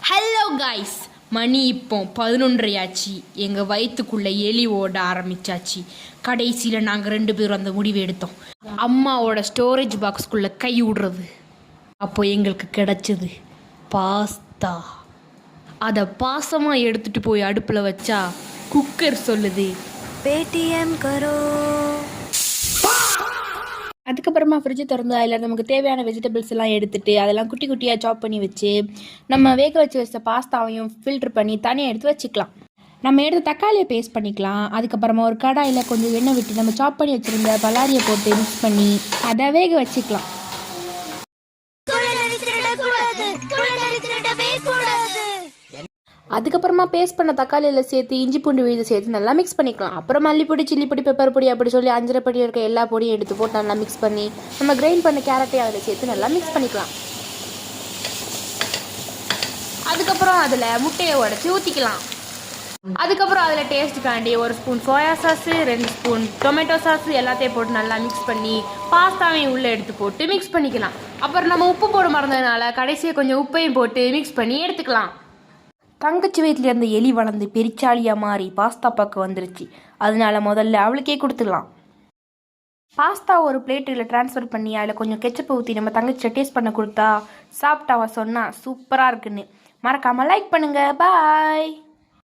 Hello guys, மணி இப்போ 11:30 ஆச்சு. எங்கள் வயிற்றுக்குள்ளே எலி ஓட ஆரம்பிச்சாச்சு. கடைசியில் நாங்கள் 2 பேரும் அந்த முடிவு எடுத்தோம். அம்மாவோட ஸ்டோரேஜ் பாக்ஸ்குள்ளே கை விடுறது. அப்போ எங்களுக்கு கிடைச்சது பாஸ்தா. அதை பாசமாக எடுத்துகிட்டு போய் அடுப்பில் வச்சா குக்கர் சொல்லுது பேடிஎம் கரோ. அதுக்கப்புறமா ஃப்ரிட்ஜை திறந்து அதில் நமக்கு தேவையான வெஜிடபிள்ஸ் எல்லாம் எடுத்துகிட்டு அதெல்லாம் குட்டி குட்டியாக சாப் பண்ணி வச்சு நம்ம வேக வச்ச பாஸ்தாவையும் ஃபில்ட்ரு பண்ணி தனியாக எடுத்து வச்சுக்கலாம். நம்ம எடுத்து தக்காளியை பேஸ்ட் பண்ணிக்கலாம். அதுக்கப்புறமா ஒரு கடாயில் கொஞ்சம் எண்ணெய் விட்டு நம்ம சாப் பண்ணி வச்சுருந்த பலாரியை போட்டு மிக்ஸ் பண்ணி அதை வேக வச்சுக்கலாம். அதுக்கப்புறமா பேஸ்ட் பண்ண தக்காளியில் சேர்த்து இஞ்சி பூண்டு விழுது சேர்த்து நல்லா மிக்ஸ் பண்ணிக்கலாம். அப்புறம் மல்லிப்பொடி, சில்லி பொடி, பெப்பர் பொடி அப்படி சொல்லி 5 பொடி இருக்க எல்லா பொடியும் எடுத்து போட்டு நல்லா மிக்ஸ் பண்ணி நம்ம கிரைண்ட் பண்ண கேரட்டையும் அதில் சேர்த்து நல்லா மிக்ஸ் பண்ணிக்கலாம். அதுக்கப்புறம் அதில் முட்டையை உடச்சி ஊற்றிக்கலாம். அதுக்கப்புறம் அதில் டேஸ்ட்டுக்காண்டி 1 spoon soya sauce, 2 spoon tomato sauce எல்லாத்தையும் போட்டு நல்லா மிக்ஸ் பண்ணி பாஸ்தாவையும் உள்ளே எடுத்து போட்டு மிக்ஸ் பண்ணிக்கலாம். அப்புறம் நம்ம உப்பு போட மறந்ததுனால கடைசியாக கொஞ்சம் உப்பையும் போட்டு மிக்ஸ் பண்ணி எடுத்துக்கலாம். தங்கச்சி வீட்டில் இருந்த எலி வளர்ந்து பெரிச்சாலியாக மாறி பாஸ்தா பக்கம் வந்துருச்சு. அதனால முதல்ல அவளுக்கே கொடுத்துடலாம். பாஸ்தா ஒரு பிளேட்டில் ட்ரான்ஸ்ஃபர் பண்ணி அதில் கொஞ்சம் கெச்சப்பை ஊற்றி நம்ம தங்கச்சியை டேஸ்ட் பண்ண கொடுத்தா சாப்பிட்டாவா சொன்னால் சூப்பராக இருக்குன்னு. மறக்காமல் லைக் பண்ணுங்கள். பாய்.